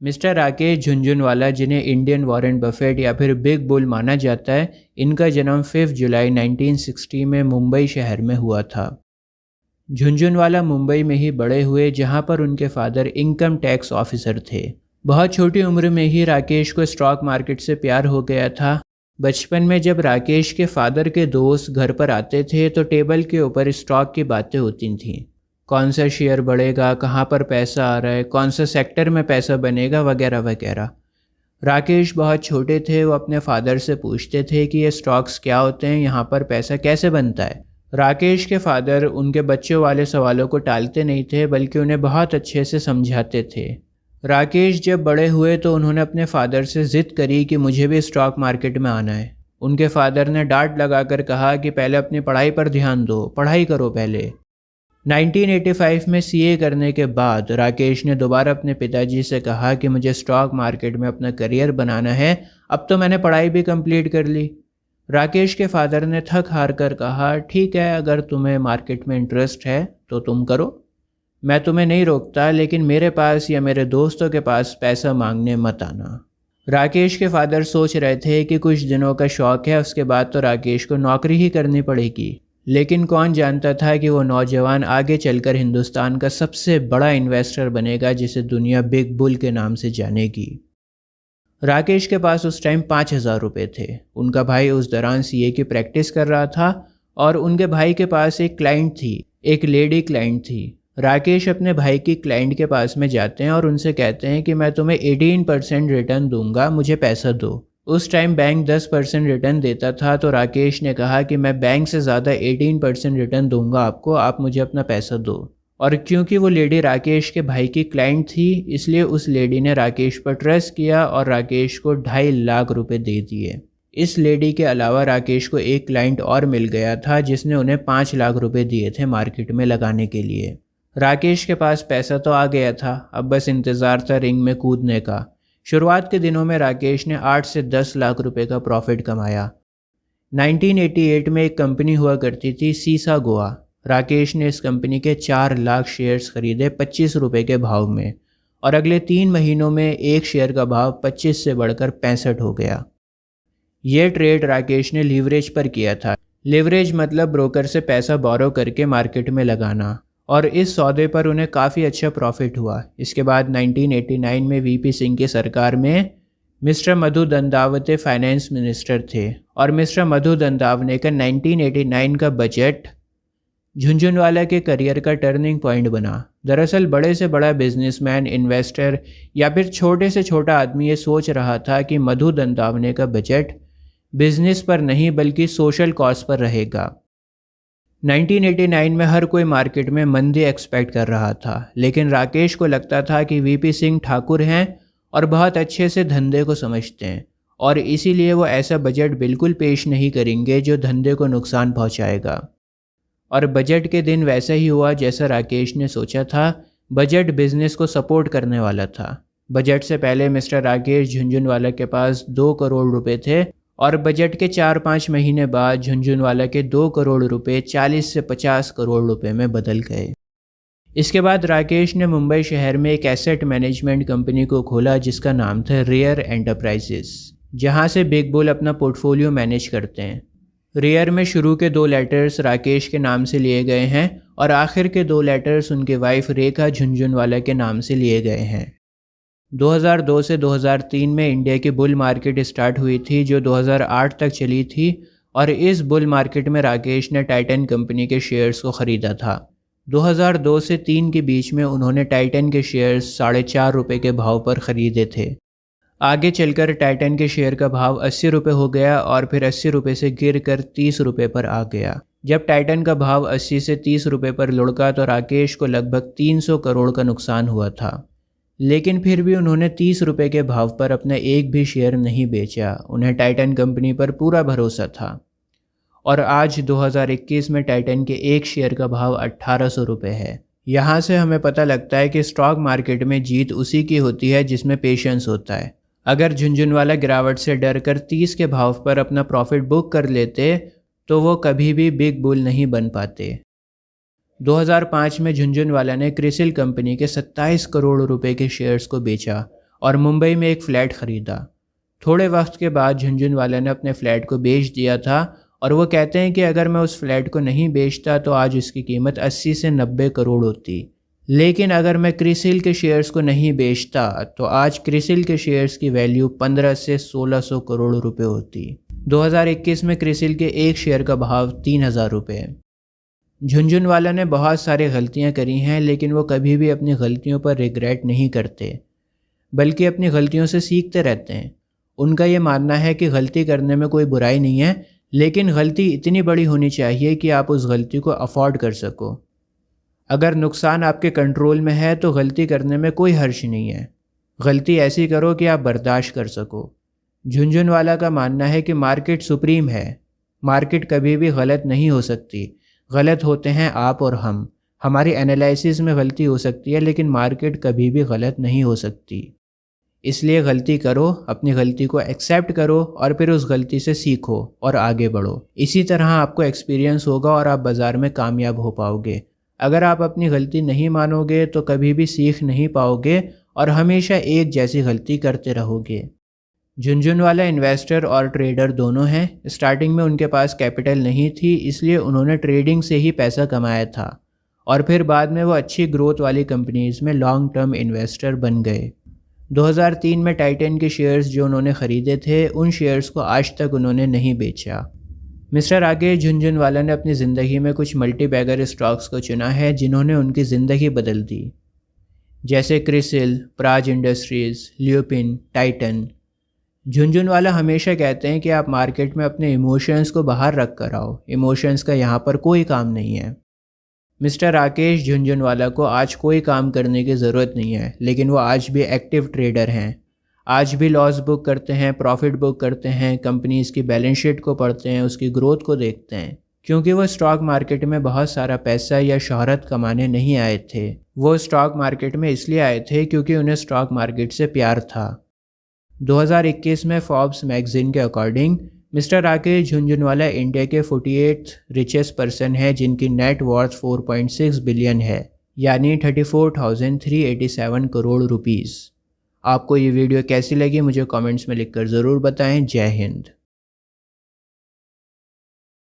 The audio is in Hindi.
मिस्टर राकेश झुनझुनवाला, जिन्हें इंडियन वॉरेन बफेट या फिर बिग बुल माना जाता है, इनका जन्म 5 जुलाई 1960 में मुंबई शहर में हुआ था। झुनझुनवाला मुंबई में ही बड़े हुए, जहां पर उनके फादर इनकम टैक्स ऑफिसर थे। बहुत छोटी उम्र में ही राकेश को स्टॉक मार्केट से प्यार हो गया था। बचपन में जब राकेश के फादर के दोस्त घर पर आते थे तो टेबल के ऊपर स्टॉक की बातें होती थीं। कौन सा शेयर बढ़ेगा, कहाँ पर पैसा आ रहा है, कौन सा सेक्टर में पैसा बनेगा, वगैरह वगैरह। राकेश बहुत छोटे थे, वो अपने फादर से पूछते थे कि ये स्टॉक्स क्या होते हैं, यहाँ पर पैसा कैसे बनता है। राकेश के फादर उनके बच्चों वाले सवालों को टालते नहीं थे, बल्कि उन्हें बहुत अच्छे से समझाते थे। राकेश जब बड़े हुए तो उन्होंने अपने फादर से ज़िद करी कि मुझे भी स्टॉक मार्केट में आना है। उनके फादर ने डांट लगाकर कहा कि पहले अपनी पढ़ाई पर ध्यान दो, पढ़ाई करो पहले। 1985 में सीए करने के बाद राकेश ने दोबारा अपने पिताजी से कहा कि मुझे स्टॉक मार्केट में अपना करियर बनाना है, अब तो मैंने पढ़ाई भी कंप्लीट कर ली। राकेश के फादर ने थक हार कर कहा, ठीक है, अगर तुम्हें मार्केट में इंटरेस्ट है तो तुम करो, मैं तुम्हें नहीं रोकता, लेकिन मेरे पास या मेरे दोस्तों के पास पैसा मांगने मत आना। राकेश के फादर सोच रहे थे कि कुछ दिनों का शौक है, उसके बाद तो राकेश को नौकरी ही करनी पड़ेगी। लेकिन कौन जानता था कि वो नौजवान आगे चलकर हिंदुस्तान का सबसे बड़ा इन्वेस्टर बनेगा, जिसे दुनिया बिग बुल के नाम से जानेगी। राकेश के पास उस टाइम 5,000 रुपये थे। उनका भाई उस दौरान सीए की प्रैक्टिस कर रहा था और उनके भाई के पास एक क्लाइंट थी, एक लेडी क्लाइंट थी। राकेश अपने भाई की क्लाइंट के पास में जाते हैं और उनसे कहते हैं कि मैं तुम्हें 18% रिटर्न दूंगा, मुझे पैसा दो। उस टाइम बैंक 10% रिटर्न देता था, तो राकेश ने कहा कि मैं बैंक से ज़्यादा 18% रिटर्न दूंगा आपको, आप मुझे अपना पैसा दो। और क्योंकि वो लेडी राकेश के भाई की क्लाइंट थी, इसलिए उस लेडी ने राकेश पर ट्रस्ट किया और राकेश को 2.5 लाख रुपए दे दिए। इस लेडी के अलावा राकेश को एक क्लाइंट और मिल गया था, जिसने उन्हें 5 लाख रुपए दिए थे मार्केट में लगाने के लिए। राकेश के पास पैसा तो आ गया था, अब बस इंतज़ार था रिंग में कूदने का। शुरुआत के दिनों में राकेश ने 8 से 10 लाख रुपए का प्रॉफिट कमाया। 1988 में एक कंपनी हुआ करती थी, सीसा गोवा। राकेश ने इस कंपनी के 4 लाख शेयर्स खरीदे 25 रुपये के भाव में, और अगले 3 महीनों में एक शेयर का भाव 25 से बढ़कर 65 हो गया। यह ट्रेड राकेश ने लीवरेज पर किया था। लीवरेज मतलब ब्रोकर से पैसा बोरो करके मार्केट में लगाना, और इस सौदे पर उन्हें काफ़ी अच्छा प्रॉफिट हुआ। इसके बाद 1989 में वीपी सिंह की सरकार में मिस्टर मधु दंदावते फाइनेंस मिनिस्टर थे, और मिस्टर मधु दंदावने का 1989 का बजट झुनझुनवाला के करियर का टर्निंग पॉइंट बना। दरअसल बड़े से बड़ा बिजनेसमैन, इन्वेस्टर या फिर छोटे से छोटा आदमी ये सोच रहा था कि मधु दंदावने का बजट बिजनेस पर नहीं बल्कि सोशल कॉज पर रहेगा। 1989 में हर कोई मार्केट में मंदी एक्सपेक्ट कर रहा था, लेकिन राकेश को लगता था कि वीपी सिंह ठाकुर हैं और बहुत अच्छे से धंधे को समझते हैं, और इसीलिए वो ऐसा बजट बिल्कुल पेश नहीं करेंगे जो धंधे को नुकसान पहुंचाएगा। और बजट के दिन वैसा ही हुआ जैसा राकेश ने सोचा था। बजट बिजनेस को सपोर्ट करने वाला था। बजट से पहले मिस्टर राकेश झुनझुनवाला के पास 2 करोड़ रुपए थे, और बजट के 4-5 महीने बाद झुनझुनवाला के 2 करोड़ रुपए 40 से 50 करोड़ रुपए में बदल गए। इसके बाद राकेश ने मुंबई शहर में एक एसेट मैनेजमेंट कंपनी को खोला, जिसका नाम था रेयर एंटरप्राइजेस, जहां से बिग बुल अपना पोर्टफोलियो मैनेज करते हैं। रेयर में शुरू के 2 लेटर्स राकेश के नाम से लिए गए हैं, और आखिर के 2 लेटर्स उनके वाइफ रेखा झुनझुनवाला के नाम से लिए गए हैं। 2002 से 2003 में इंडिया की बुल मार्केट स्टार्ट हुई थी, जो 2008 तक चली थी, और इस बुल मार्केट में राकेश ने टाइटन कंपनी के शेयर्स को ख़रीदा था। 2002 से 3 के बीच में उन्होंने टाइटन के शेयर्स 4.5 रुपये के भाव पर ख़रीदे थे। आगे चलकर टाइटन के शेयर का भाव 80 रुपये हो गया, और फिर 80 रुपये से गिर कर 30 रुपये पर आ गया। जब टाइटन का भाव 80 से 30 रुपये पर लुढ़का तो राकेश को लगभग 300 करोड़ का नुकसान हुआ था। लेकिन फिर भी उन्होंने 30 रुपये के भाव पर अपना एक भी शेयर नहीं बेचा। उन्हें टाइटन कंपनी पर पूरा भरोसा था। और आज 2021 में टाइटन के एक शेयर का भाव 1800 रुपये है। यहाँ से हमें पता लगता है कि स्टॉक मार्केट में जीत उसी की होती है जिसमें पेशेंस होता है। अगर झुनझुनवाला गिरावट से डर कर 30 के भाव पर अपना प्रॉफिट बुक कर लेते तो वो कभी भी बिग बुल नहीं बन पाते। 2005 में झुनझुनवाला ने क्रिसिल कंपनी के 27 करोड़ रुपए के शेयर्स को बेचा, और मुंबई में एक फ़्लैट ख़रीदा। थोड़े वक्त के बाद झुनझुनवाला ने अपने फ़्लैट को बेच दिया था और वो कहते हैं कि अगर मैं उस फ्लैट को नहीं बेचता तो आज उसकी कीमत 80 से 90 करोड़ होती। लेकिन अगर मैं क्रिसिल के शेयर्स को नहीं बेचता तो आज क्रिसिल के शेयर्स की वैल्यू 15 से 1600 करोड़ रुपए होती। 2021 में क्रिसिल के एक शेयर का भाव 3000 रुपये है। झुनझुनवाला ने बहुत सारी गलतियां करी हैं, लेकिन वो कभी भी अपनी गलतियों पर रिग्रेट नहीं करते, बल्कि अपनी गलतियों से सीखते रहते हैं। उनका ये मानना है कि गलती करने में कोई बुराई नहीं है, लेकिन गलती इतनी बड़ी होनी चाहिए कि आप उस गलती को अफोर्ड कर सको। अगर नुकसान आपके कंट्रोल में है तो गलती करने में कोई हर्ज नहीं है। गलती ऐसी करो कि आप बर्दाश्त कर सको। झुनझुनवाला का मानना है कि मार्केट सुप्रीम है। मार्केट कभी भी गलत नहीं हो सकती, गलत होते हैं आप और हम। हमारी एनालिसिस में गलती हो सकती है, लेकिन मार्केट कभी भी गलत नहीं हो सकती। इसलिए गलती करो, अपनी गलती को एक्सेप्ट करो और फिर उस गलती से सीखो और आगे बढ़ो। इसी तरह आपको एक्सपीरियंस होगा और आप बाज़ार में कामयाब हो पाओगे। अगर आप अपनी गलती नहीं मानोगे तो कभी भी सीख नहीं पाओगे और हमेशा एक जैसी गलती करते रहोगे। झुनझुनवाला इन्वेस्टर और ट्रेडर दोनों हैं। स्टार्टिंग में उनके पास कैपिटल नहीं थी, इसलिए उन्होंने ट्रेडिंग से ही पैसा कमाया था और फिर बाद में वो अच्छी ग्रोथ वाली कंपनीज़ में लॉन्ग टर्म इन्वेस्टर बन गए। 2003 में टाइटन के शेयर्स जो उन्होंने ख़रीदे थे, उन शेयर्स को आज तक उन्होंने नहीं बेचा। मिस्टर राकेश झुनझुनवाला ने अपनी ज़िंदगी में कुछ मल्टी बैगर स्टॉक्स को चुना है जिन्होंने उनकी ज़िंदगी बदल दी, जैसे CRISIL, Praj industries, lupin, Titan. Jhunjhunwala हमेशा कहते हैं कि आप मार्केट में अपने इमोशंस को बाहर रख कर आओ। इमोशंस का यहाँ पर कोई काम नहीं है। मिस्टर राकेश झुनझुनवाला को आज कोई काम करने की ज़रूरत नहीं है, लेकिन वो आज भी एक्टिव ट्रेडर हैं। आज भी लॉस बुक करते हैं, प्रॉफिट बुक करते हैं, कंपनीज़ की बैलेंस शीट को पढ़ते हैं, उसकी ग्रोथ को देखते हैं। क्योंकि वो स्टॉक मार्केट में बहुत सारा पैसा या शोहरत कमाने नहीं आए थे। वो स्टॉक मार्केट में इसलिए आए थे क्योंकि उन्हें स्टॉक मार्केट से प्यार था। 2021 में फॉर्ब्स मैगज़ीन के according mister Rakesh Jhunjhunwala India के 48th रिचेस्ट पर्सन है जिनकी नेट वर्थ 4.6 बिलियन है, यानी 34,387 करोड़ रुपीज़। आपको ये वीडियो कैसी लगी मुझे कमेंट्स में लिखकर ज़रूर बताएं। जय हिंद।